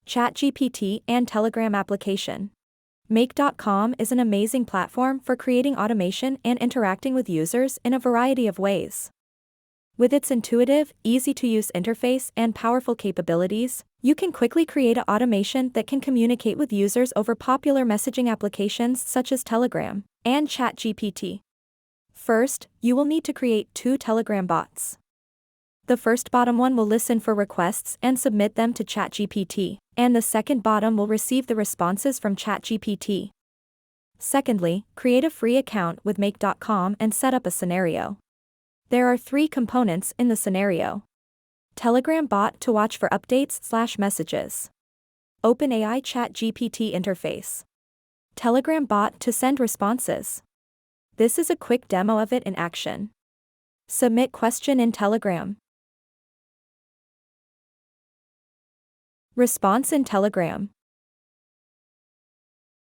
ChatGPT and Telegram application. Make.com is an amazing platform for creating automation and interacting with users in a variety of ways. With its intuitive, easy-to-use interface and powerful capabilities, you can quickly create an automation that can communicate with users over popular messaging applications such as Telegram and ChatGPT. First, you will need to create 2 Telegram bots. The first bottom one will listen for requests and submit them to ChatGPT, and the second bottom will receive the responses from ChatGPT. Secondly, create a free account with Make.com and set up a scenario. There are 3 components in the scenario. Telegram bot to watch for updates/messages. OpenAI ChatGPT interface. Telegram bot to send responses. This is a quick demo of it in action. Submit question in Telegram. Response in Telegram.